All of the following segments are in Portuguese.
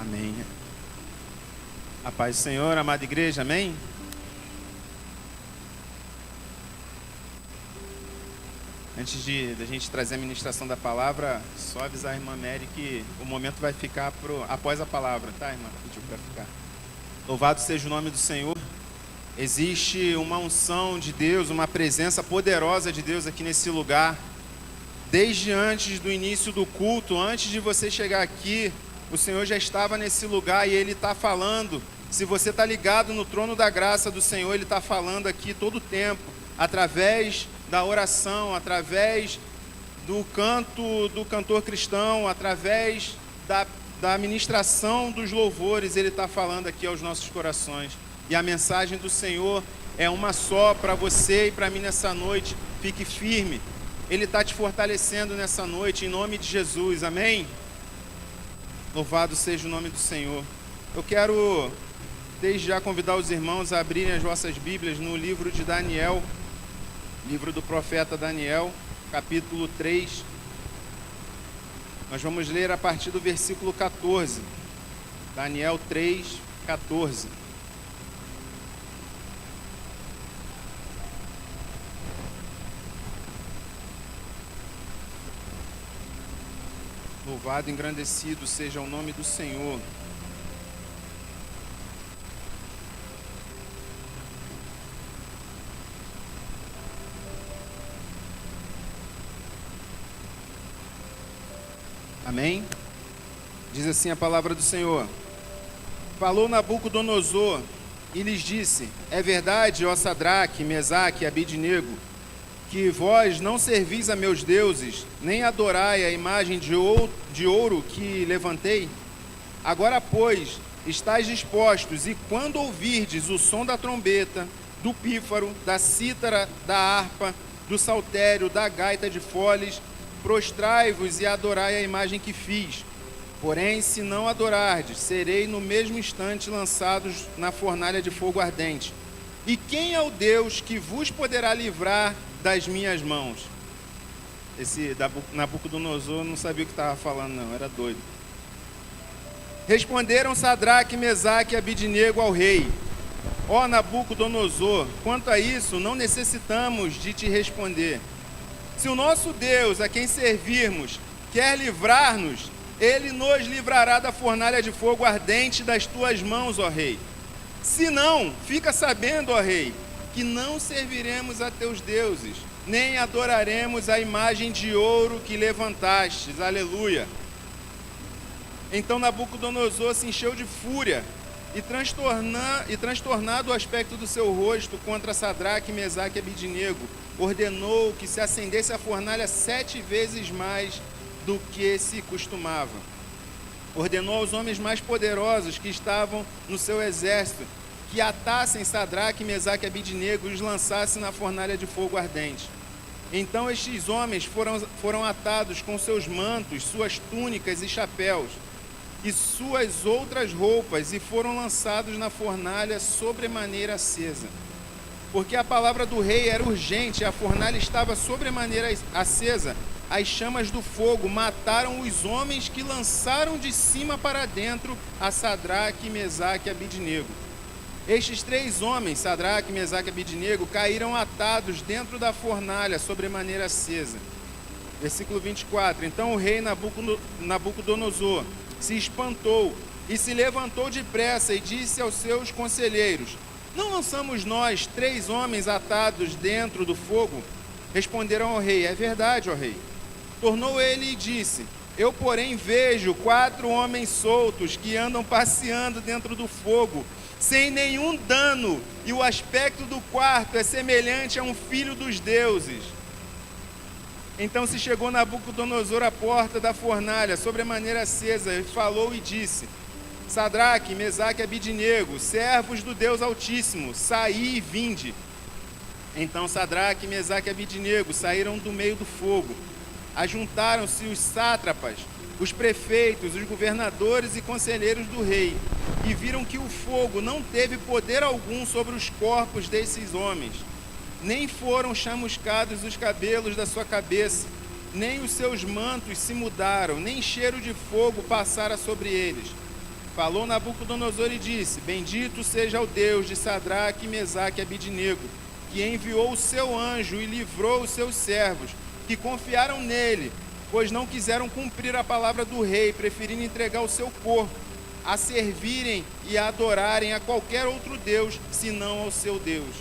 Amém. A paz do Senhor, amada igreja, amém? Antes da gente trazer a ministração da palavra, só avisar a irmã Mary que o momento vai ficar após a palavra, tá, irmã? Pediu para ficar. Louvado seja o nome do Senhor. Existe uma unção de Deus, uma presença poderosa de Deus aqui nesse lugar. Desde antes do início do culto, antes de você chegar aqui, o Senhor já estava nesse lugar e Ele está falando. Se você está ligado no trono da graça do Senhor, Ele está falando aqui todo o tempo, através da oração, através do canto do cantor cristão, através da ministração dos louvores, Ele está falando aqui aos nossos corações. E a mensagem do Senhor é uma só para você e para mim nessa noite. Fique firme. Ele está te fortalecendo nessa noite, em nome de Jesus, amém? Louvado seja o nome do Senhor. Eu quero, desde já, convidar os irmãos a abrirem as vossas Bíblias no livro de Daniel, livro do profeta Daniel, capítulo 3. Nós vamos ler a partir do versículo 14. Daniel 3, 14. Louvado e engrandecido seja o nome do Senhor. Amém? Diz assim a palavra do Senhor. Falou Nabucodonosor e lhes disse: é verdade, ó Sadraque, Mesaque e Abidnego, que vós não servis a meus deuses, nem adorai a imagem de ouro que levantei? Agora, pois, estáis dispostos, e quando ouvirdes o som da trombeta, do pífaro, da cítara, da harpa, do saltério, da gaita de foles, prostrai-vos e adorai a imagem que fiz. Porém, se não adorardes, serei no mesmo instante lançados na fornalha de fogo ardente. E quem é o Deus que vos poderá livrar das minhas mãos? Esse Nabucodonosor não sabia o que estava falando, não, era doido. Responderam Sadraque, Mesaque e Abidnego ao rei: ó Nabucodonosor, quanto a isso, não necessitamos de te responder. Se o nosso Deus, a quem servirmos, quer livrar-nos, Ele nos livrará da fornalha de fogo ardente das tuas mãos, ó rei. Se não, fica sabendo, ó rei, que não serviremos a teus deuses, nem adoraremos a imagem de ouro que levantastes. Aleluia. Então Nabucodonosor se encheu de fúria e transtornado o aspecto do seu rosto contra Sadraque, Mesaque e Abidnego, ordenou que se acendesse a fornalha 7 vezes mais do que se costumava. Ordenou aos homens mais poderosos que estavam no seu exército que atassem Sadraque, Mesaque e Abidnego e os lançassem na fornalha de fogo ardente. Então estes homens foram atados com seus mantos, suas túnicas e chapéus, e suas outras roupas, e foram lançados na fornalha sobremaneira acesa. Porque a palavra do rei era urgente, a fornalha estava sobremaneira acesa. As chamas do fogo mataram os homens que lançaram de cima para dentro a Sadraque, Mesaque e Abidnego. Estes 3 homens, Sadraque, Mesaque e Abidnego, caíram atados dentro da fornalha sobremaneira acesa. Versículo 24. Então o rei Nabucodonosor se espantou e se levantou depressa e disse aos seus conselheiros: não lançamos nós 3 homens atados dentro do fogo? Responderam ao rei: é verdade, ó rei. Tornou ele e disse: eu, porém, vejo 4 homens soltos que andam passeando dentro do fogo, sem nenhum dano, e o aspecto do quarto é semelhante a um filho dos deuses. Então se chegou Nabucodonosor à porta da fornalha, sobremaneira acesa, e falou e disse: Sadraque, Mesaque e Abidnego, servos do Deus Altíssimo, saí e vinde. Então Sadraque, Mesaque e Abidnego saíram do meio do fogo. Ajuntaram-se os sátrapas, os prefeitos, os governadores e conselheiros do rei, e viram que o fogo não teve poder algum sobre os corpos desses homens, nem foram chamuscados os cabelos da sua cabeça, nem os seus mantos se mudaram, nem cheiro de fogo passara sobre eles. Falou Nabucodonosor e disse: Bendito seja o Deus de Sadraque, Mesaque e Abidnego, que enviou o seu anjo e livrou os seus servos, que confiaram nele, pois não quiseram cumprir a palavra do rei, preferindo entregar o seu corpo, a servirem e a adorarem a qualquer outro Deus, senão ao seu Deus.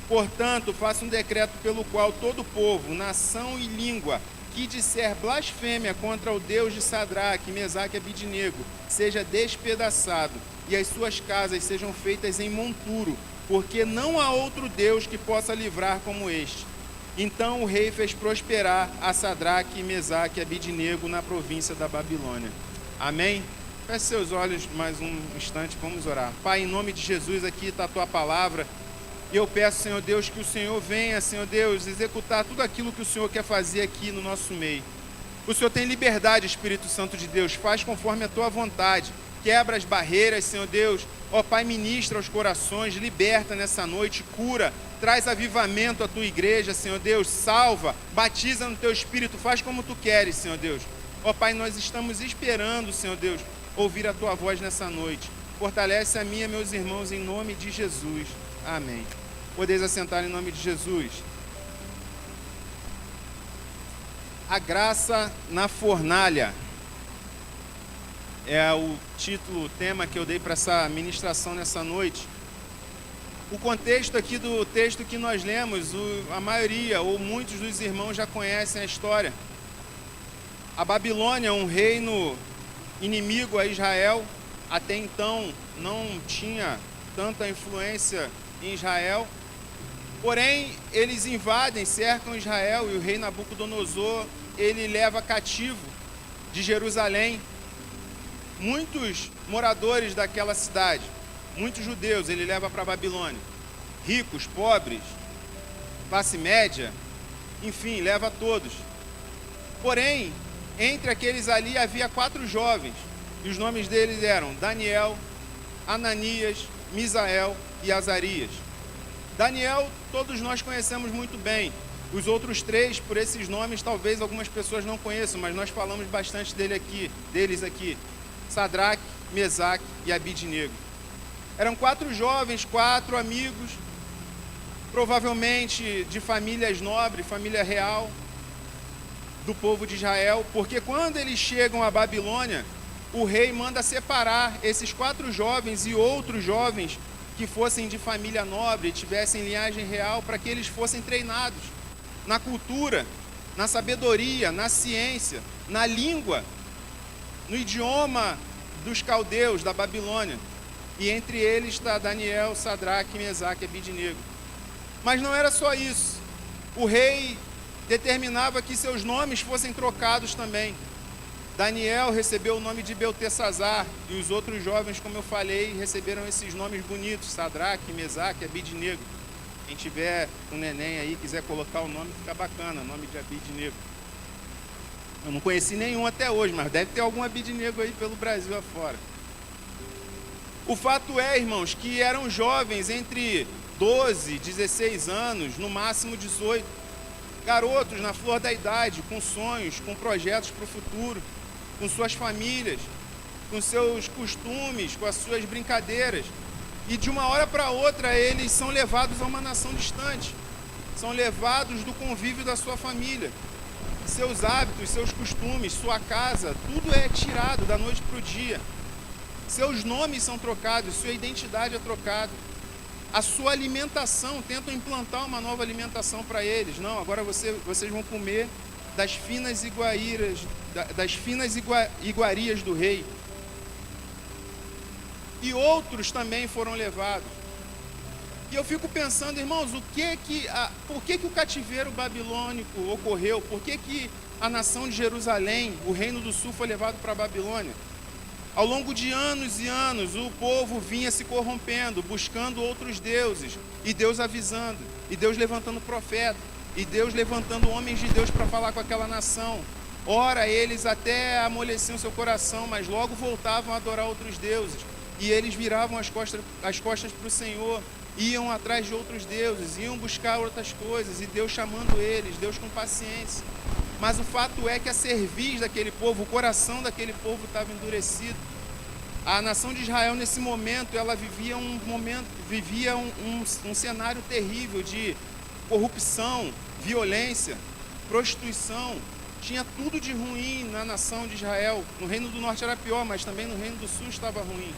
Portanto, faça um decreto pelo qual todo povo, nação e língua que disser blasfêmia contra o Deus de Sadraque, Mesaque e Abidnego seja despedaçado, e as suas casas sejam feitas em monturo, porque não há outro Deus que possa livrar como este. Então o rei fez prosperar a Sadraque, Mesaque e Abidnego na província da Babilônia. Amém? Feche seus olhos mais um instante, vamos orar. Pai, em nome de Jesus, aqui está a tua palavra. E eu peço, Senhor Deus, que o Senhor venha, Senhor Deus, executar tudo aquilo que o Senhor quer fazer aqui no nosso meio. O Senhor tem liberdade, Espírito Santo de Deus, faz conforme a tua vontade. Quebra as barreiras, Senhor Deus. Ó Pai, ministra os corações, liberta nessa noite, cura, traz avivamento à tua igreja, Senhor Deus, salva, batiza no teu Espírito, faz como tu queres, Senhor Deus. Ó Pai, nós estamos esperando, Senhor Deus, ouvir a tua voz nessa noite. Fortalece a minha, meus irmãos, em nome de Jesus. Amém. Podeis assentar em nome de Jesus. A graça na fornalha é o título, o tema que eu dei para essa ministração nessa noite. O contexto aqui do texto que nós lemos, a maioria ou muitos dos irmãos já conhecem a história. A Babilônia, um reino inimigo a Israel, até então não tinha tanta influência em Israel. Porém, eles invadem, cercam Israel, e o rei Nabucodonosor, ele leva cativo de Jerusalém muitos moradores daquela cidade, muitos judeus, ele leva para a Babilônia. Ricos, pobres, classe média, enfim, leva todos. Porém, entre aqueles ali havia 4 jovens, e os nomes deles eram Daniel, Ananias, Misael e Azarias. Daniel, todos nós conhecemos muito bem. Os outros 3, por esses nomes, talvez algumas pessoas não conheçam, mas nós falamos bastante deles aqui. Sadraque, Mesaque e Abidnego. Eram 4 jovens, 4 amigos, provavelmente de famílias nobres, família real do povo de Israel, porque quando eles chegam à Babilônia, o rei manda separar esses 4 jovens e outros jovens que fossem de família nobre, tivessem linhagem real, para que eles fossem treinados na cultura, na sabedoria, na ciência, na língua, no idioma dos caldeus, da Babilônia. E entre eles está Daniel, Sadraque, Mesaque e Abidnego. Mas não era só isso. O rei determinava que seus nomes fossem trocados também. Daniel recebeu o nome de Beltesazar, e os outros jovens, como eu falei, receberam esses nomes bonitos, Sadraque, Mesaque, Abidnego. Quem tiver um neném aí, quiser colocar o nome, fica bacana, o nome de Abidnego. Eu não conheci nenhum até hoje, mas deve ter algum Abidnego aí pelo Brasil afora. O fato é, irmãos, que eram jovens entre 12, 16 anos, no máximo 18. Garotos na flor da idade, com sonhos, com projetos para o futuro, com suas famílias, com seus costumes, com as suas brincadeiras. E de uma hora para outra eles são levados a uma nação distante, são levados do convívio da sua família. Seus hábitos, seus costumes, sua casa, tudo é tirado da noite para o dia. Seus nomes são trocados, sua identidade é trocada. A sua alimentação, tentam implantar uma nova alimentação para eles. Não, agora vocês vão comer das finas iguarias do rei. E outros também foram levados. E eu fico pensando, irmãos, por que o cativeiro babilônico ocorreu? Por que a nação de Jerusalém, o reino do sul, foi levado para a Babilônia? Ao longo de anos e anos, o povo vinha se corrompendo, buscando outros deuses, e Deus avisando, e Deus levantando profeta, e Deus levantando homens de Deus para falar com aquela nação. Ora, eles até amoleciam seu coração, mas logo voltavam a adorar outros deuses, e eles viravam as costas para o Senhor, iam atrás de outros deuses, iam buscar outras coisas, e Deus chamando eles, Deus com paciência. Mas o fato é que a cerviz daquele povo, o coração daquele povo estava endurecido. A nação de Israel, nesse momento, ela vivia um cenário terrível de corrupção, violência, prostituição. Tinha tudo de ruim na nação de Israel. No Reino do Norte era pior, mas também no Reino do Sul estava ruim.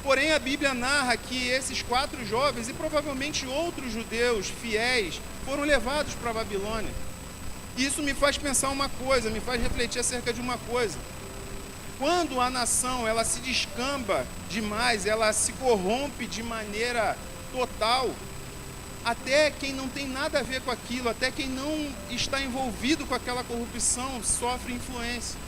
Porém, a Bíblia narra que esses 4 jovens e provavelmente outros judeus fiéis foram levados para a Babilônia. E isso me faz pensar uma coisa, me faz refletir acerca de uma coisa. Quando a nação ela se descamba demais, ela se corrompe de maneira total, até quem não tem nada a ver com aquilo, até quem não está envolvido com aquela corrupção, sofre influência.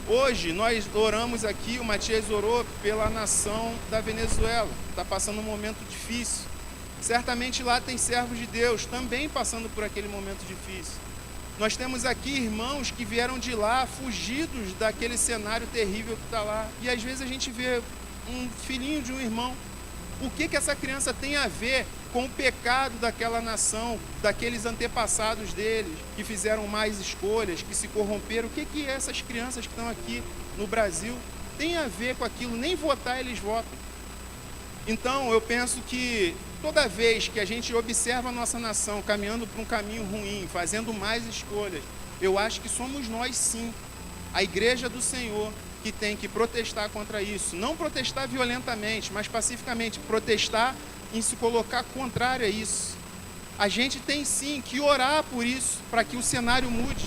Hoje nós oramos aqui, o Matias orou pela nação da Venezuela, está passando um momento difícil. Certamente lá tem servos de Deus também passando por aquele momento difícil. Nós temos aqui irmãos que vieram de lá, fugidos daquele cenário terrível que está lá. E às vezes a gente vê um filhinho de um irmão. O que essa criança tem a ver com o pecado daquela nação, daqueles antepassados deles, que fizeram mais escolhas, que se corromperam? O que essas crianças que estão aqui no Brasil têm a ver com aquilo? Nem votar eles votam. Então eu penso que toda vez que a gente observa a nossa nação caminhando por um caminho ruim, fazendo mais escolhas, eu acho que somos nós sim, a igreja do Senhor, que tem que protestar contra isso. Não protestar violentamente, mas pacificamente, protestar em se colocar contrário a isso. A gente tem sim que orar por isso, para que o cenário mude.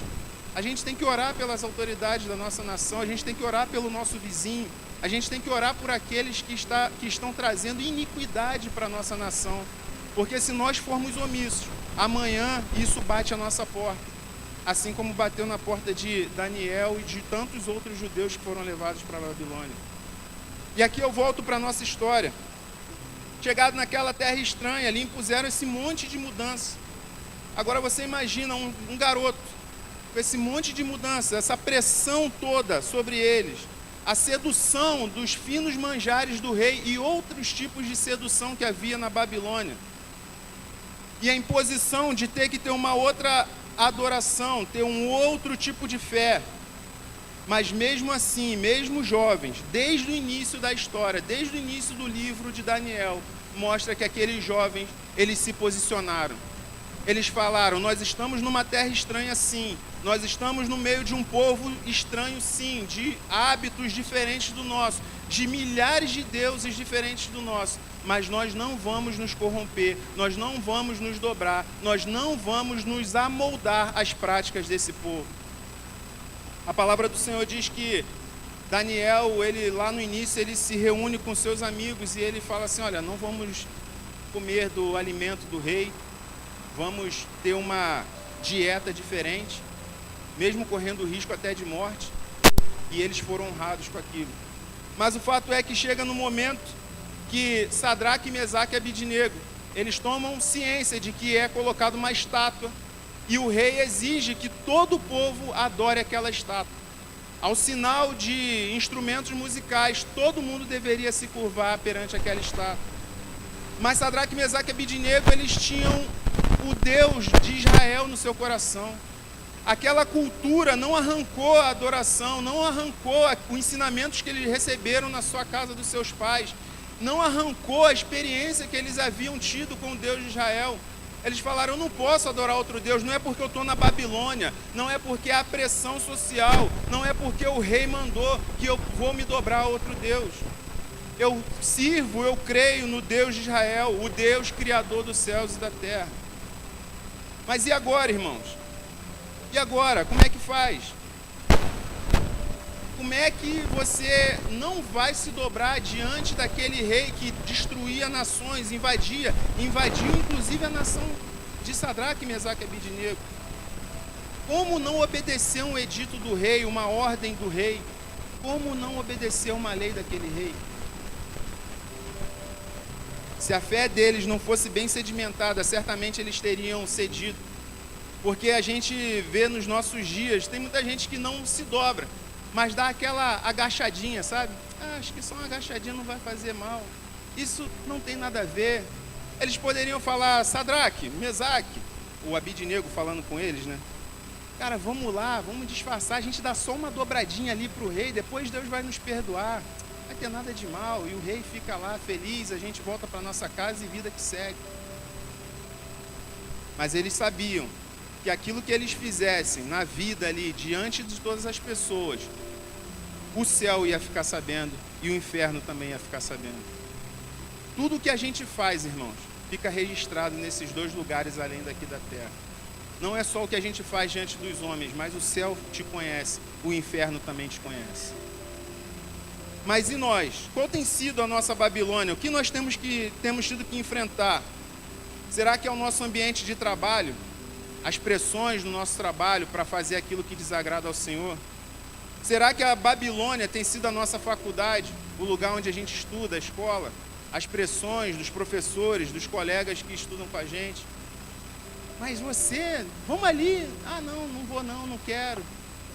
A gente tem que orar pelas autoridades da nossa nação, a gente tem que orar pelo nosso vizinho, a gente tem que orar por aqueles que estão trazendo iniquidade para a nossa nação. Porque se nós formos omissos, amanhã isso bate a nossa porta. Assim como bateu na porta de Daniel e de tantos outros judeus que foram levados para a Babilônia. E aqui eu volto para a nossa história. Chegado naquela terra estranha, ali impuseram esse monte de mudança. Agora você imagina um garoto com esse monte de mudança, essa pressão toda sobre eles, a sedução dos finos manjares do rei e outros tipos de sedução que havia na Babilônia. E a imposição de ter que ter uma outra adoração, ter um outro tipo de fé. Mas mesmo assim, mesmo jovens, desde o início da história, desde o início do livro de Daniel, mostra que aqueles jovens, eles se posicionaram. Eles falaram: nós estamos numa terra estranha sim, nós estamos no meio de um povo estranho sim, de hábitos diferentes do nosso, de milhares de deuses diferentes do nosso, mas nós não vamos nos corromper, nós não vamos nos dobrar, nós não vamos nos amoldar às práticas desse povo. A palavra do Senhor diz que Daniel, ele lá no início, ele se reúne com seus amigos e ele fala assim: olha, não vamos comer do alimento do rei, vamos ter uma dieta diferente, mesmo correndo risco até de morte. E eles foram honrados com aquilo. Mas o fato é que chega no momento que Sadraque, Mesaque e Abidnego, eles tomam ciência de que é colocada uma estátua e o rei exige que todo o povo adore aquela estátua. Ao sinal de instrumentos musicais, todo mundo deveria se curvar perante aquela estátua. Mas Sadraque, Mesaque e Abidnego, eles tinham o Deus de Israel no seu coração. Aquela cultura não arrancou a adoração, não arrancou os ensinamentos que eles receberam na sua casa dos seus pais, não arrancou a experiência que eles haviam tido com o Deus de Israel. Eles falaram: eu não posso adorar outro Deus, não é porque eu estou na Babilônia, não é porque há pressão social, não é porque o rei mandou que eu vou me dobrar a outro Deus. Eu sirvo, eu creio no Deus de Israel, o Deus criador dos céus e da terra. Mas e agora, irmãos? E agora? Como é que faz? Como é que você não vai se dobrar diante daquele rei que destruía nações, invadiu inclusive a nação de Sadraque, Mesaque e Abidnego? Como não obedecer um edito do rei, uma ordem do rei? Como não obedecer uma lei daquele rei? Se a fé deles não fosse bem sedimentada, certamente eles teriam cedido. Porque a gente vê nos nossos dias, tem muita gente que não se dobra, mas dá aquela agachadinha, sabe? Acho que só uma agachadinha não vai fazer mal. Isso não tem nada a ver. Eles poderiam falar: Sadraque, Mesaque, o Abidnego falando com eles, né? Cara, vamos lá, vamos disfarçar, a gente dá só uma dobradinha ali para o rei, depois Deus vai nos perdoar. vai ter nada de mal, e o rei fica lá feliz, a gente volta para nossa casa e vida que segue. Mas eles sabiam que aquilo que eles fizessem na vida ali, diante de todas as pessoas, o céu ia ficar sabendo e o inferno também ia ficar sabendo. Tudo que a gente faz, irmãos, fica registrado nesses dois lugares além daqui da terra. Não é só o que a gente faz diante dos homens, mas o céu te conhece, o inferno também te conhece. Mas e nós? Qual tem sido a nossa Babilônia? O que nós temos tido que enfrentar? Será que é o nosso ambiente de trabalho? As pressões do nosso trabalho para fazer aquilo que desagrada ao Senhor? Será que a Babilônia tem sido a nossa faculdade, o lugar onde a gente estuda, a escola? As pressões dos professores, dos colegas que estudam com a gente? Mas você, vamos ali. Ah, não vou não, não quero.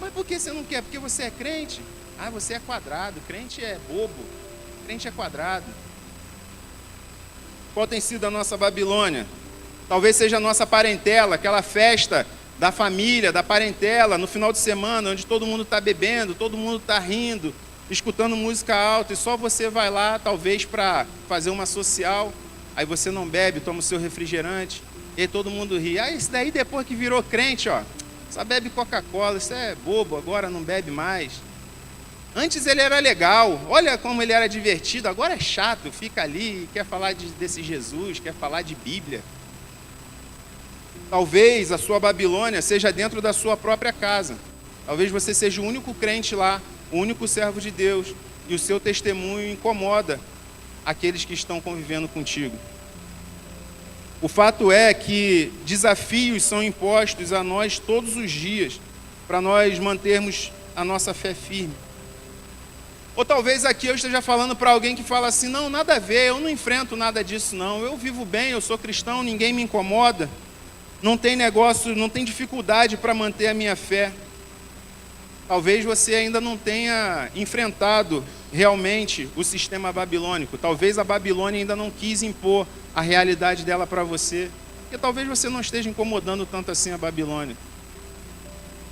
Mas por que você não quer? Porque você é crente? Ah, você é quadrado, crente é bobo, crente é quadrado. Qual tem sido a nossa Babilônia? Talvez seja a nossa parentela, aquela festa da família, da parentela, no final de semana, onde todo mundo está bebendo, todo mundo está rindo, escutando música alta, e só você vai lá, talvez, para fazer uma social, aí você não bebe, toma o seu refrigerante, e aí todo mundo ri. Ah, esse daí depois que virou crente, ó, só bebe Coca-Cola, isso é bobo, agora não bebe mais. Antes ele era legal, olha como ele era divertido, agora é chato, fica ali, quer falar desse Jesus, quer falar de Bíblia. Talvez a sua Babilônia seja dentro da sua própria casa. Talvez você seja o único crente lá, o único servo de Deus, e o seu testemunho incomoda aqueles que estão convivendo contigo. O fato é que desafios são impostos a nós todos os dias, para nós mantermos a nossa fé firme. Ou talvez aqui eu esteja falando para alguém que fala assim, não, nada a ver, eu não enfrento nada disso não, eu vivo bem, eu sou cristão, ninguém me incomoda, não tem negócio, não tem dificuldade para manter a minha fé. Talvez você ainda não tenha enfrentado realmente o sistema babilônico, talvez a Babilônia ainda não quis impor a realidade dela para você, porque talvez você não esteja incomodando tanto assim a Babilônia.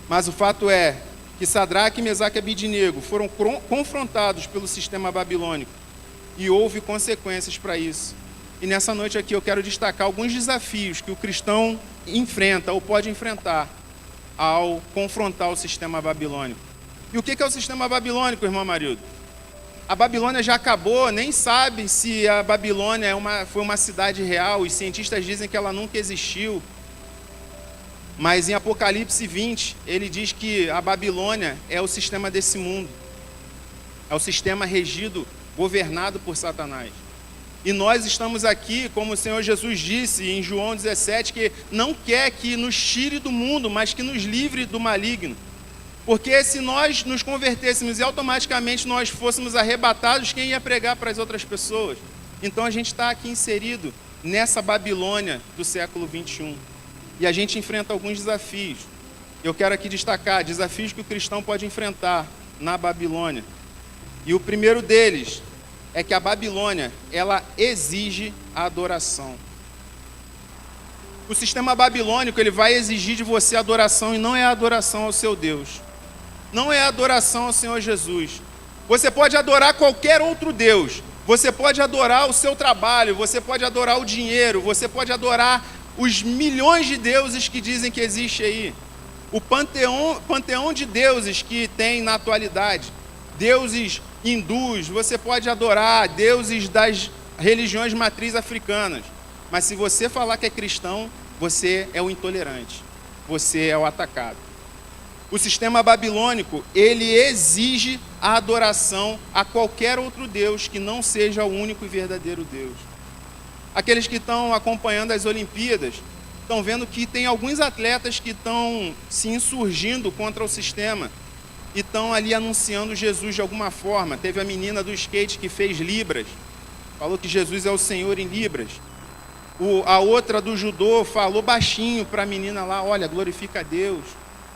Mas o fato é que Sadraque, Mesaque e Abidnego foram confrontados pelo sistema babilônico e houve consequências para isso. E nessa noite aqui eu quero destacar alguns desafios que o cristão enfrenta ou pode enfrentar ao confrontar o sistema babilônico. E o que é o sistema babilônico, irmão Marildo? A Babilônia já acabou, nem sabe se a Babilônia foi uma cidade real, os cientistas dizem que ela nunca existiu. Mas em Apocalipse 20, ele diz que a Babilônia é o sistema desse mundo. É o sistema regido, governado por Satanás. E nós estamos aqui, como o Senhor Jesus disse em João 17, que não quer que nos tire do mundo, mas que nos livre do maligno. Porque se nós nos convertêssemos e automaticamente nós fôssemos arrebatados, quem ia pregar para as outras pessoas? Então a gente está aqui inserido nessa Babilônia do século 21. E a gente enfrenta alguns desafios. Eu quero aqui destacar desafios que o cristão pode enfrentar na Babilônia. E o primeiro deles é que a Babilônia, ela exige a adoração. O sistema babilônico, ele vai exigir de você adoração, e não é a adoração ao seu Deus. Não é a adoração ao Senhor Jesus. Você pode adorar qualquer outro Deus. Você pode adorar o seu trabalho, você pode adorar o dinheiro, você pode adorar os milhões de deuses que dizem que existe aí. O panteão de deuses que tem na atualidade. Deuses hindus, você pode adorar deuses das religiões matriz africanas. Mas se você falar que é cristão, você é o intolerante. Você é o atacado. O sistema babilônico, ele exige a adoração a qualquer outro Deus que não seja o único e verdadeiro Deus. Aqueles que estão acompanhando as Olimpíadas estão vendo que tem alguns atletas que estão se insurgindo contra o sistema e estão ali anunciando Jesus de alguma forma. Teve a menina do skate que fez Libras, falou que Jesus é o Senhor em Libras. A outra do judô falou baixinho para a menina lá, olha, glorifica a Deus.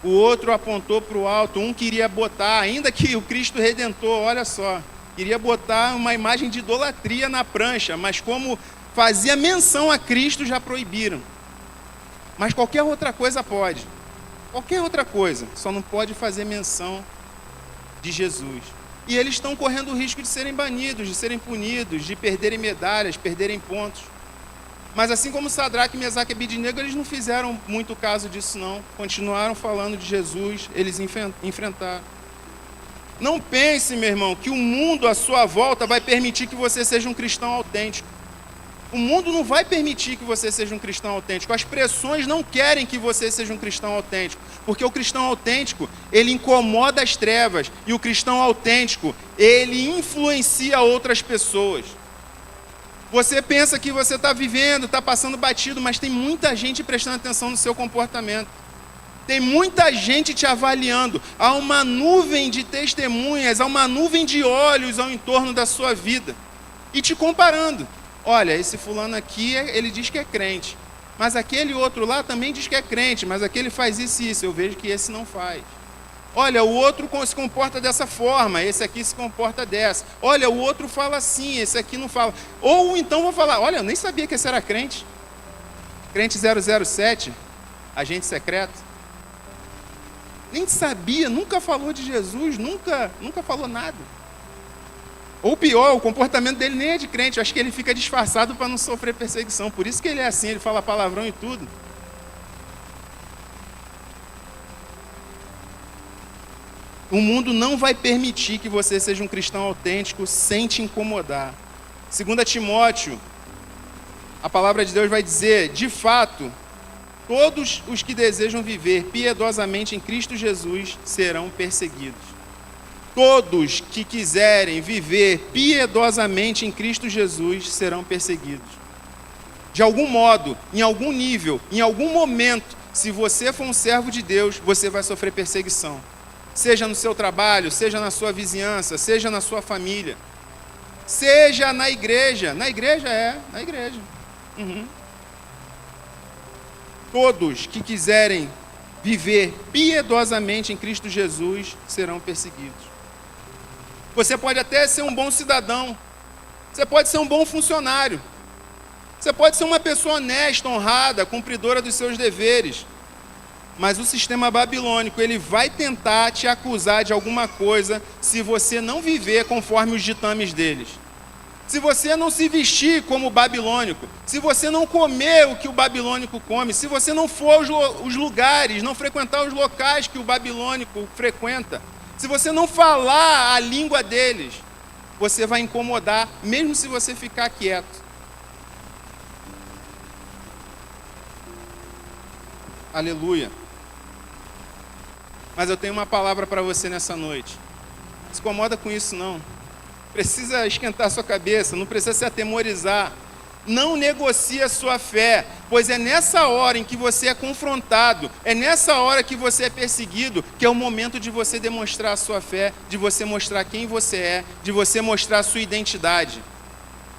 O outro apontou para o alto, um queria botar, ainda que o Cristo Redentor, olha só, queria botar uma imagem de idolatria na prancha, mas como fazia menção a Cristo, já proibiram. Mas qualquer outra coisa pode. Qualquer outra coisa, só não pode fazer menção de Jesus. e eles estão correndo o risco de serem banidos, de serem punidos, de perderem medalhas, perderem pontos. Mas assim como Sadraque, Mesaque e Abidnego, eles não fizeram muito caso disso não. Continuaram falando de Jesus, eles enfrentaram. Não pense, meu irmão, que o mundo à sua volta vai permitir que você seja um cristão autêntico. O mundo não vai permitir que você seja um cristão autêntico. As pressões não querem que você seja um cristão autêntico. Porque o cristão autêntico, ele incomoda as trevas. E o cristão autêntico, ele influencia outras pessoas. Você pensa que você está vivendo, está passando batido, mas tem muita gente prestando atenção no seu comportamento. Tem muita gente te avaliando. Há uma nuvem de testemunhas, há uma nuvem de olhos ao entorno da sua vida. E te comparando. Olha, esse fulano aqui, ele diz que é crente. Mas aquele outro lá também diz que é crente, mas aquele faz isso e isso. Eu vejo que esse não faz. Olha, o outro se comporta dessa forma, esse aqui se comporta dessa. Olha, o outro fala assim, esse aqui não fala. Ou então vou falar, olha, eu nem sabia que esse era crente. Crente 007, agente secreto. Nem sabia, nunca falou de Jesus, nunca falou nada. Ou pior, o comportamento dele nem é de crente. Eu acho que ele fica disfarçado para não sofrer perseguição. Por isso que ele é assim, ele fala palavrão e tudo. O mundo não vai permitir que você seja um cristão autêntico sem te incomodar. 2 Timóteo, a palavra de Deus vai dizer, de fato, todos os que desejam viver piedosamente em Cristo Jesus serão perseguidos. Todos que quiserem viver piedosamente em Cristo Jesus serão perseguidos. De algum modo, em algum nível, em algum momento, se você for um servo de Deus, você vai sofrer perseguição. Seja no seu trabalho, seja na sua vizinhança, seja na sua família. Seja na igreja. Na igreja na igreja. Todos que quiserem viver piedosamente em Cristo Jesus serão perseguidos. Você pode até ser um bom cidadão. Você pode ser um bom funcionário. Você pode ser uma pessoa honesta, honrada, cumpridora dos seus deveres. Mas o sistema babilônico, ele vai tentar te acusar de alguma coisa se você não viver conforme os ditames deles. Se você não se vestir como o babilônico, se você não comer o que o babilônico come, se você não for os lugares, não frequentar os locais que o babilônico frequenta, se você não falar a língua deles, você vai incomodar, mesmo se você ficar quieto. Aleluia. Mas eu tenho uma palavra para você nessa noite. Não se incomoda com isso, não. Precisa esquentar a sua cabeça, não precisa se atemorizar. Não negocie a sua fé, pois é nessa hora em que você é confrontado, é nessa hora que você é perseguido, que é o momento de você demonstrar a sua fé, de você mostrar quem você é, de você mostrar a sua identidade,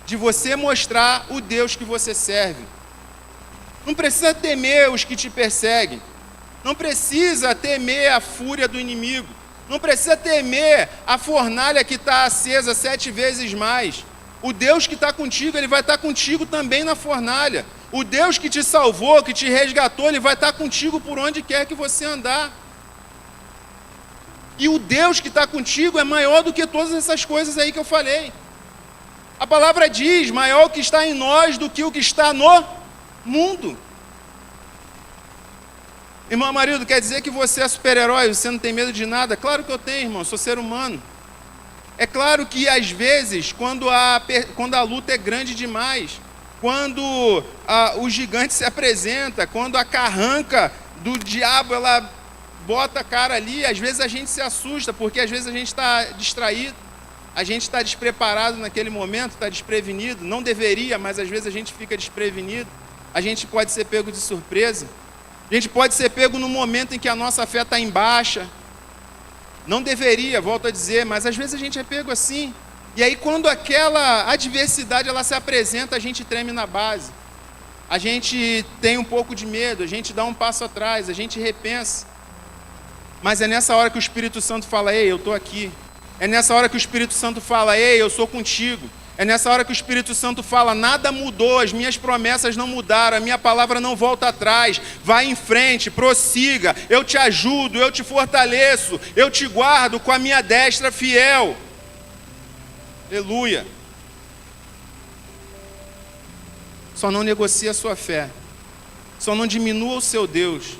de você mostrar o Deus que você serve. Não precisa temer os que te perseguem, não precisa temer a fúria do inimigo, não precisa temer a fornalha que está acesa 7 vezes mais. O Deus que está contigo, Ele vai estar contigo também na fornalha. O Deus que te salvou, que te resgatou, Ele vai estar contigo por onde quer que você andar. E o Deus que está contigo é maior do que todas essas coisas aí que eu falei. A palavra diz, maior o que está em nós do que o que está no mundo. Irmão marido, quer dizer que você é super-herói, você não tem medo de nada? Claro que eu tenho, irmão, sou ser humano. É claro que, às vezes, quando a luta é grande demais, quando o gigante se apresenta, quando a carranca do diabo, ela bota a cara ali, às vezes a gente se assusta, porque às vezes a gente está distraído, a gente está despreparado naquele momento, está desprevenido, não deveria, mas às vezes a gente fica desprevenido, a gente pode ser pego de surpresa, a gente pode ser pego no momento em que a nossa fé está em baixa. Não deveria, volto a dizer, mas às vezes a gente é pego assim. E aí quando aquela adversidade ela se apresenta, a gente treme na base. A gente tem um pouco de medo, a gente dá um passo atrás, a gente repensa. Mas é nessa hora que o Espírito Santo fala, ei, eu estou aqui. É nessa hora que o Espírito Santo fala, ei, eu sou contigo. É nessa hora que o Espírito Santo fala, nada mudou, as minhas promessas não mudaram, a minha palavra não volta atrás, vai em frente, prossiga, eu te ajudo, eu te fortaleço, eu te guardo com a minha destra fiel. Aleluia. Só não negocie a sua fé. Só não diminua o seu Deus.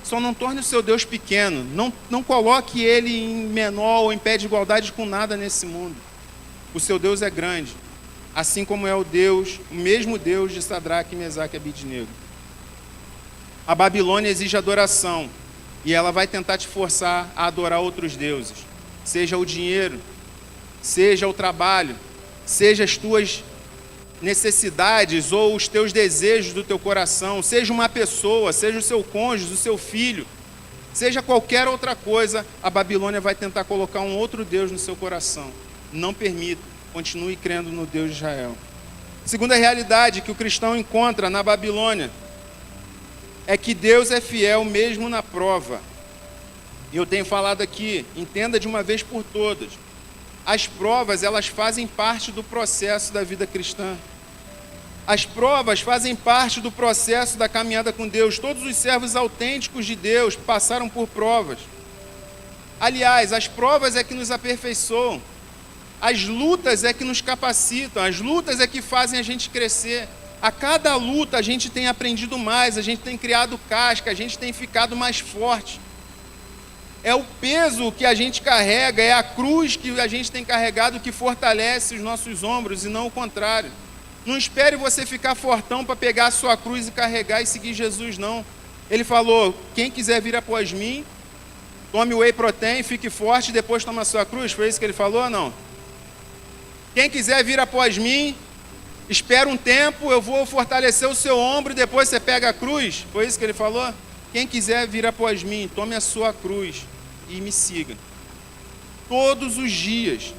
Só não torne o seu Deus pequeno. Não coloque ele em menor ou em pé de igualdade com nada nesse mundo. O seu Deus é grande. Assim como é o mesmo Deus de Sadraque, Mesaque e Abidnego. A Babilônia exige adoração. E ela vai tentar te forçar a adorar outros deuses. Seja o dinheiro, seja o trabalho, seja as tuas necessidades ou os teus desejos do teu coração, seja uma pessoa, seja o seu cônjuge, o seu filho, seja qualquer outra coisa, a Babilônia vai tentar colocar um outro Deus no seu coração. Não permita, continue crendo no Deus de Israel. Segunda realidade que o cristão encontra na Babilônia é que Deus é fiel mesmo na prova. E eu tenho falado aqui, entenda de uma vez por todas, as provas, elas fazem parte do processo da vida cristã. As provas fazem parte do processo da caminhada com Deus. Todos os servos autênticos de Deus passaram por provas. Aliás, as provas é que nos aperfeiçoam. As lutas é que nos capacitam. As lutas é que fazem a gente crescer. A cada luta a gente tem aprendido mais, a gente tem criado casca, a gente tem ficado mais forte. É o peso que a gente carrega, é a cruz que a gente tem carregado que fortalece os nossos ombros e não o contrário. Não espere você ficar fortão para pegar a sua cruz e carregar e seguir Jesus, não. Ele falou, quem quiser vir após mim, tome o whey protein, fique forte e depois toma a sua cruz. Foi isso que ele falou ou não? Quem quiser vir após mim, espera um tempo, eu vou fortalecer o seu ombro e depois você pega a cruz. Foi isso que ele falou? Quem quiser vir após mim, tome a sua cruz e me siga. Todos os dias.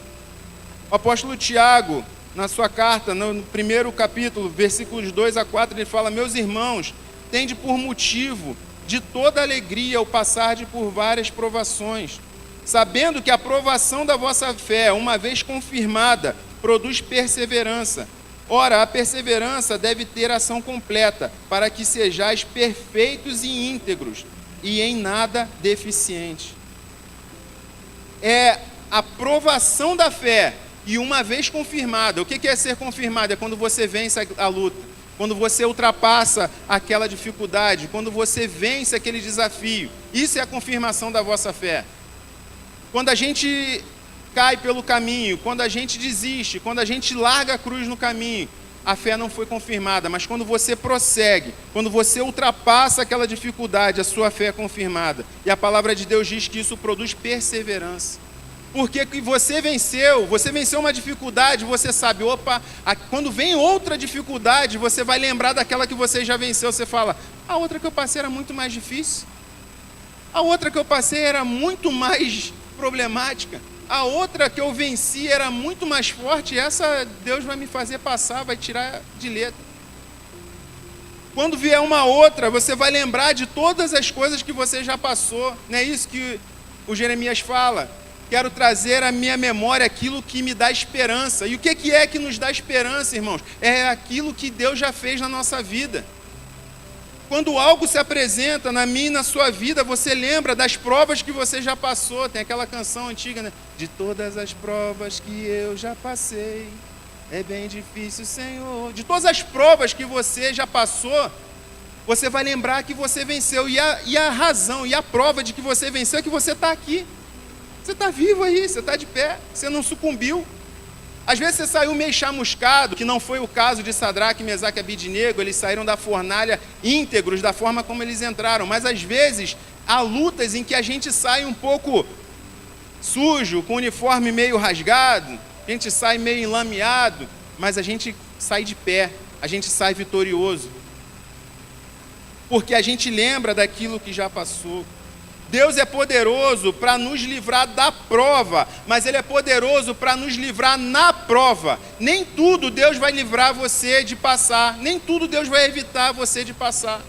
O apóstolo Tiago, na sua carta, no primeiro capítulo, versículos 2 a 4, ele fala, meus irmãos, tende por motivo de toda alegria o passarde por várias provações, sabendo que a provação da vossa fé, uma vez confirmada, produz perseverança. Ora, a perseverança deve ter ação completa, para que sejais perfeitos e íntegros, e em nada deficientes. É a provação da fé, e uma vez confirmada, o que é ser confirmada? É quando você vence a luta, quando você ultrapassa aquela dificuldade, quando você vence aquele desafio. Isso é a confirmação da vossa fé. Quando a gente cai pelo caminho, quando a gente desiste, quando a gente larga a cruz no caminho, a fé não foi confirmada, mas quando você prossegue, quando você ultrapassa aquela dificuldade, a sua fé é confirmada. E a palavra de Deus diz que isso produz perseverança. Porque você venceu uma dificuldade, você sabe, opa, quando vem outra dificuldade, você vai lembrar daquela que você já venceu, você fala, a outra que eu passei era muito mais difícil, a outra que eu passei era muito mais problemática, a outra que eu venci era muito mais forte, essa Deus vai me fazer passar, vai tirar de letra. Quando vier uma outra, você vai lembrar de todas as coisas que você já passou, não é isso que o Jeremias fala? Quero trazer à minha memória aquilo que me dá esperança. E o que é que nos dá esperança, irmãos? É aquilo que Deus já fez na nossa vida. Quando algo se apresenta na minha e na sua vida, você lembra das provas que você já passou. Tem aquela canção antiga, né? De todas as provas que eu já passei, é bem difícil, Senhor. De todas as provas que você já passou, você vai lembrar que você venceu. E a razão e a prova de que você venceu é que você está aqui. Você está vivo aí, você está de pé, você não sucumbiu. Às vezes você saiu meio chamuscado, que não foi o caso de Sadraque, Mesaque e Abidnego, eles saíram da fornalha íntegros, da forma como eles entraram. Mas às vezes há lutas em que a gente sai um pouco sujo, com o uniforme meio rasgado, a gente sai meio enlameado, mas a gente sai de pé, a gente sai vitorioso. Porque a gente lembra daquilo que já passou. Deus é poderoso para nos livrar da prova, mas Ele é poderoso para nos livrar na prova. Nem tudo Deus vai livrar você de passar, nem tudo Deus vai evitar você de passar.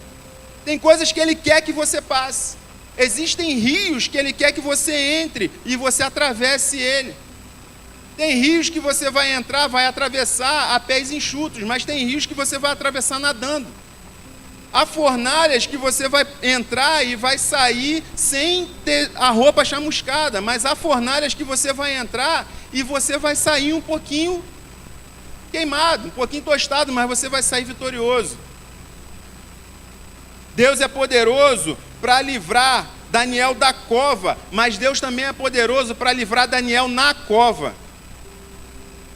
Tem coisas que Ele quer que você passe. Existem rios que Ele quer que você entre e você atravesse ele. Tem rios que você vai entrar, vai atravessar a pés enxutos, mas tem rios que você vai atravessar nadando. Há fornalhas que você vai entrar e vai sair sem ter a roupa chamuscada, mas há fornalhas que você vai entrar e você vai sair um pouquinho queimado, um pouquinho tostado, mas você vai sair vitorioso. Deus é poderoso para livrar Daniel da cova, mas Deus também é poderoso para livrar Daniel na cova.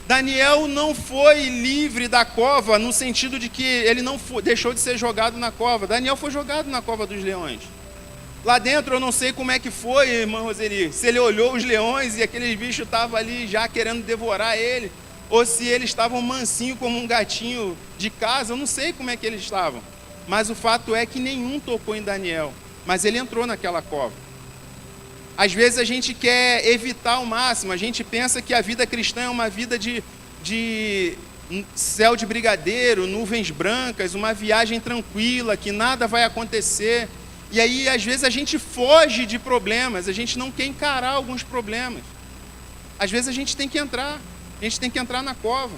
Daniel não foi livre da cova no sentido de que ele não deixou de ser jogado na cova. Daniel foi jogado na cova dos leões. Lá dentro eu não sei como é que foi, irmã Roseli, se ele olhou os leões e aqueles bichos estavam ali já querendo devorar ele, ou se eles estavam mansinho como um gatinho de casa, eu não sei como é que eles estavam. Mas o fato é que nenhum tocou em Daniel, mas ele entrou naquela cova. Às vezes a gente quer evitar ao máximo, a gente pensa que a vida cristã é uma vida de céu de brigadeiro, nuvens brancas, uma viagem tranquila, que nada vai acontecer. E aí, às vezes, a gente foge de problemas, a gente não quer encarar alguns problemas. Às vezes a gente tem que entrar na cova.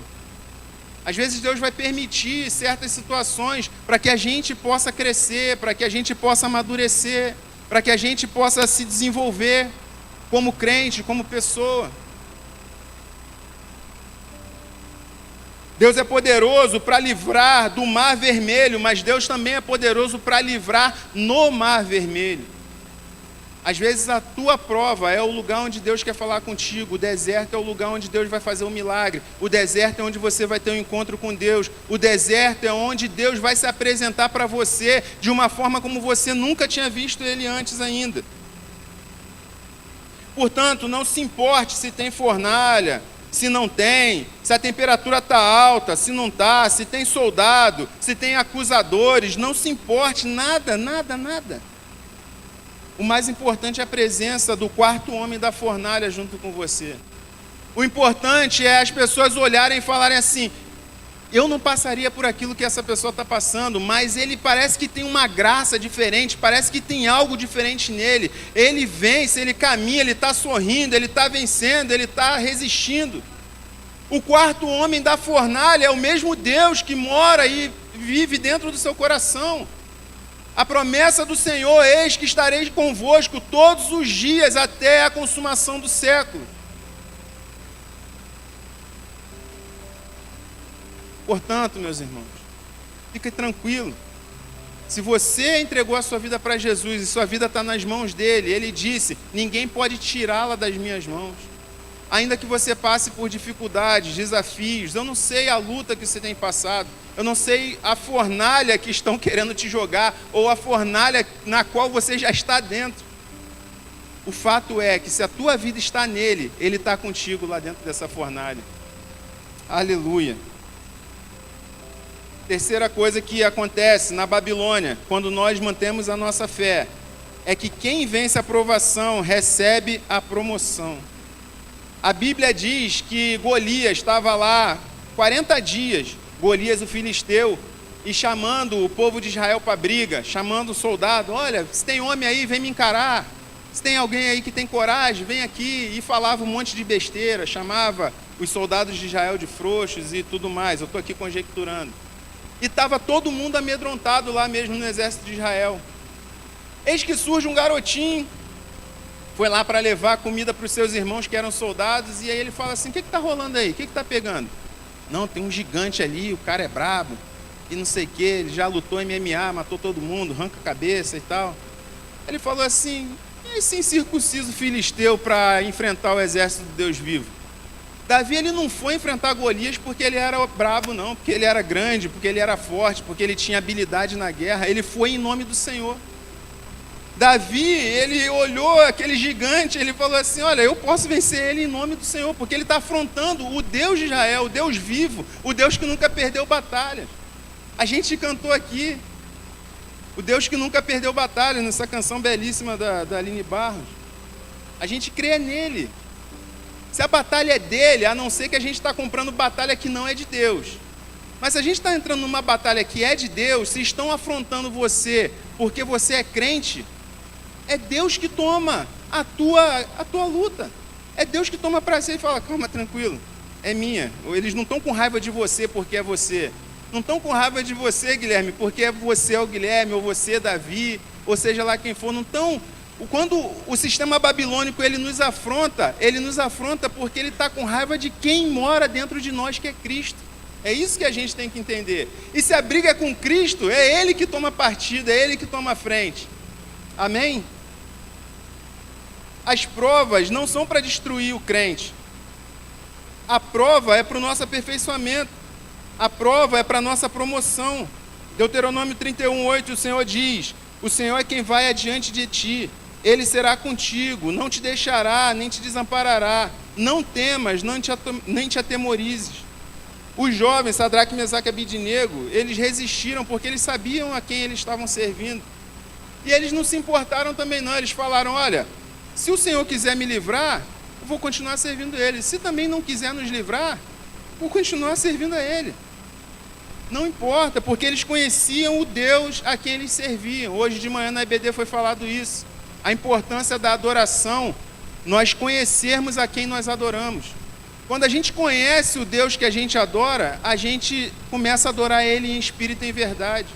Às vezes Deus vai permitir certas situações para que a gente possa crescer, para que a gente possa amadurecer, para que a gente possa se desenvolver como crente, como pessoa. Deus é poderoso para livrar do Mar Vermelho, mas Deus também é poderoso para livrar no Mar Vermelho. Às vezes a tua prova é o lugar onde Deus quer falar contigo, o deserto é o lugar onde Deus vai fazer um milagre, o deserto é onde você vai ter um encontro com Deus, o deserto é onde Deus vai se apresentar para você de uma forma como você nunca tinha visto Ele antes ainda. Portanto, não se importe se tem fornalha, se não tem, se a temperatura está alta, se não está, se tem soldado, se tem acusadores, não se importe, nada. O mais importante é a presença do quarto homem da fornalha junto com você. O importante é as pessoas olharem e falarem assim: eu não passaria por aquilo que essa pessoa está passando, mas ele parece que tem uma graça diferente, parece que tem algo diferente nele. Ele vence, ele caminha, ele está sorrindo, ele está vencendo, ele está resistindo. O quarto homem da fornalha é o mesmo Deus que mora e vive dentro do seu coração. A promessa do Senhor: eis que estarei convosco todos os dias até a consumação do século. Portanto, meus irmãos, fique tranquilo. Se você entregou a sua vida para Jesus e sua vida está nas mãos dele, ele disse: ninguém pode tirá-la das minhas mãos. Ainda que você passe por dificuldades, desafios, eu não sei a luta que você tem passado, eu não sei a fornalha que estão querendo te jogar, ou a fornalha na qual você já está dentro. O fato é que se a tua vida está nele, ele está contigo lá dentro dessa fornalha. Aleluia. Terceira coisa que acontece na Babilônia, quando nós mantemos a nossa fé, é que quem vence a provação recebe a promoção. A Bíblia diz que Golias estava lá 40 dias, Golias o filisteu, e chamando o povo de Israel para a briga, chamando o soldado: olha, se tem homem aí, vem me encarar. Se tem alguém aí que tem coragem, vem aqui. E falava um monte de besteira, chamava os soldados de Israel de frouxos e tudo mais. Eu estou aqui conjecturando. E estava todo mundo amedrontado lá mesmo no exército de Israel. Eis que surge um garotinho, foi lá para levar comida para os seus irmãos que eram soldados, e aí ele fala assim: o que está rolando aí? O que está pegando? Não, tem um gigante ali, o cara é brabo, e não sei o que, ele já lutou MMA, matou todo mundo, arranca a cabeça e tal. Ele falou assim: e esse incircunciso filisteu para enfrentar o exército do Deus vivo? Davi, ele não foi enfrentar Golias porque ele era bravo, não, porque ele era grande, porque ele era forte, porque ele tinha habilidade na guerra. Ele foi em nome do Senhor. Davi, ele olhou aquele gigante, ele falou assim: olha, eu posso vencer ele em nome do Senhor, porque ele está afrontando o Deus de Israel, o Deus vivo, o Deus que nunca perdeu batalha. A gente cantou aqui, o Deus que nunca perdeu batalha, nessa canção belíssima da Aline Barros. A gente crê nele. Se a batalha é dele, a não ser que a gente está comprando batalha que não é de Deus. Mas se a gente está entrando numa batalha que é de Deus, se estão afrontando você porque você é crente, é Deus que toma a tua luta. É Deus que toma para si e fala: calma, tranquilo, é minha. Eles não estão com raiva de você porque é você. Não estão com raiva de você, Guilherme, porque você é o Guilherme, ou você é Davi, ou seja lá quem for. Não estão. Quando o sistema babilônico ele nos afronta porque ele está com raiva de quem mora dentro de nós, que é Cristo. É isso que a gente tem que entender. E se a briga é com Cristo, é Ele que toma partida, é Ele que toma a frente. Amém? As provas não são para destruir o crente. A prova é para o nosso aperfeiçoamento. A prova é para a nossa promoção. Deuteronômio 31:8, o Senhor diz: o Senhor é quem vai adiante de ti. Ele será contigo, não te deixará, nem te desamparará. Não temas, nem te atemorizes. Os jovens, Sadraque, Mesaque e Abidnego, eles resistiram porque eles sabiam a quem eles estavam servindo. E eles não se importaram também não. Eles falaram: olha, se o Senhor quiser me livrar, eu vou continuar servindo Ele. Se também não quiser nos livrar, vou continuar servindo a Ele. Não importa, porque eles conheciam o Deus a quem eles serviam. Hoje de manhã na EBD foi falado isso. A importância da adoração, nós conhecermos a quem nós adoramos. Quando a gente conhece o Deus que a gente adora, a gente começa a adorar Ele em espírito e em verdade.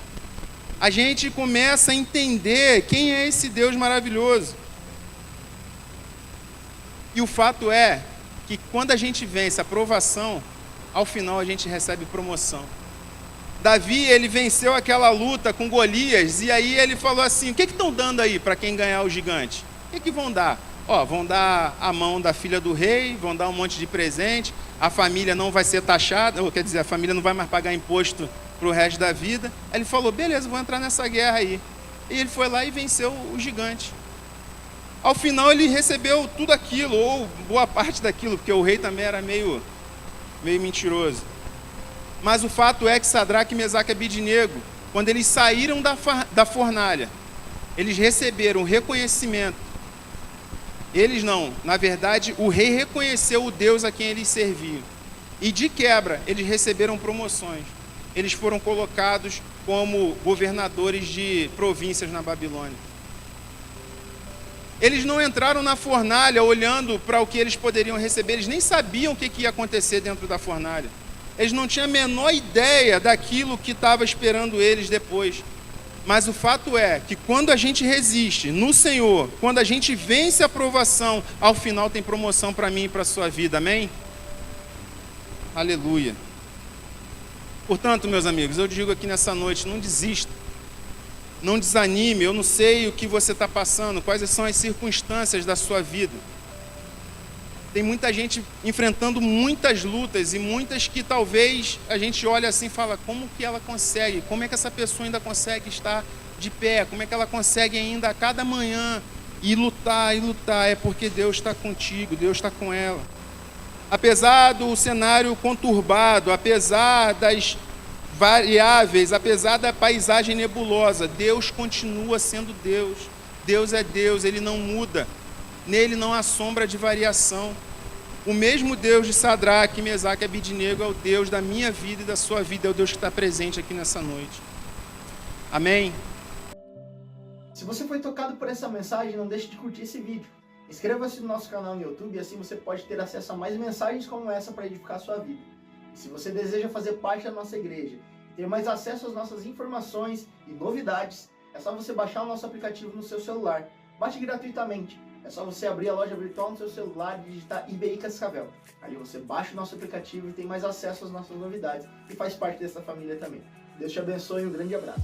A gente começa a entender quem é esse Deus maravilhoso. E o fato é que quando a gente vence a provação, ao final a gente recebe promoção. Davi, ele venceu aquela luta com Golias, e aí ele falou assim: o que estão dando aí para quem ganhar o gigante? O que vão dar? Vão dar a mão da filha do rei, vão dar um monte de presente, a família não vai ser taxada, quer dizer, a família não vai mais pagar imposto para o resto da vida. Aí ele falou: beleza, vou entrar nessa guerra aí. E ele foi lá e venceu o gigante. Ao final ele recebeu tudo aquilo, ou boa parte daquilo, porque o rei também era meio mentiroso. Mas o fato é que Sadraque, Mesaque e Abidnego, quando eles saíram da fornalha, eles receberam reconhecimento. Eles não, na verdade, o rei reconheceu o Deus a quem eles serviam. E de quebra, eles receberam promoções. Eles foram colocados como governadores de províncias na Babilônia. Eles não entraram na fornalha olhando para o que eles poderiam receber. Eles nem sabiam o que ia acontecer dentro da fornalha. Eles não tinham a menor ideia daquilo que estava esperando eles depois. Mas o fato é que quando a gente resiste no Senhor, quando a gente vence a provação, ao final tem promoção para mim e para a sua vida, amém? Aleluia. Portanto, meus amigos, eu digo aqui nessa noite, não desista, não desanime. Eu não sei o que você está passando, quais são as circunstâncias da sua vida. Tem muita gente enfrentando muitas lutas e muitas que talvez a gente olha assim e fala: como que ela consegue? Como é que essa pessoa ainda consegue estar de pé? Como é que ela consegue ainda a cada manhã ir lutar e lutar? É porque Deus está contigo, Deus está com ela. Apesar do cenário conturbado, apesar das variáveis, apesar da paisagem nebulosa, Deus continua sendo Deus. Deus é Deus, Ele não muda. Nele não há sombra de variação. O mesmo Deus de Sadraque, Mesaque e Abidnego é o Deus da minha vida e da sua vida, é o Deus que está presente aqui nessa noite. Amém? Se você foi tocado por essa mensagem, não deixe de curtir esse vídeo. Inscreva-se no nosso canal no YouTube e assim você pode ter acesso a mais mensagens como essa para edificar a sua vida. E se você deseja fazer parte da nossa igreja e ter mais acesso às nossas informações e novidades, é só você baixar o nosso aplicativo no seu celular. Baixe gratuitamente. É só você abrir a loja virtual no seu celular e digitar IBI Cascavel. Aí você baixa o nosso aplicativo e tem mais acesso às nossas novidades e faz parte dessa família também. Deus te abençoe e um grande abraço.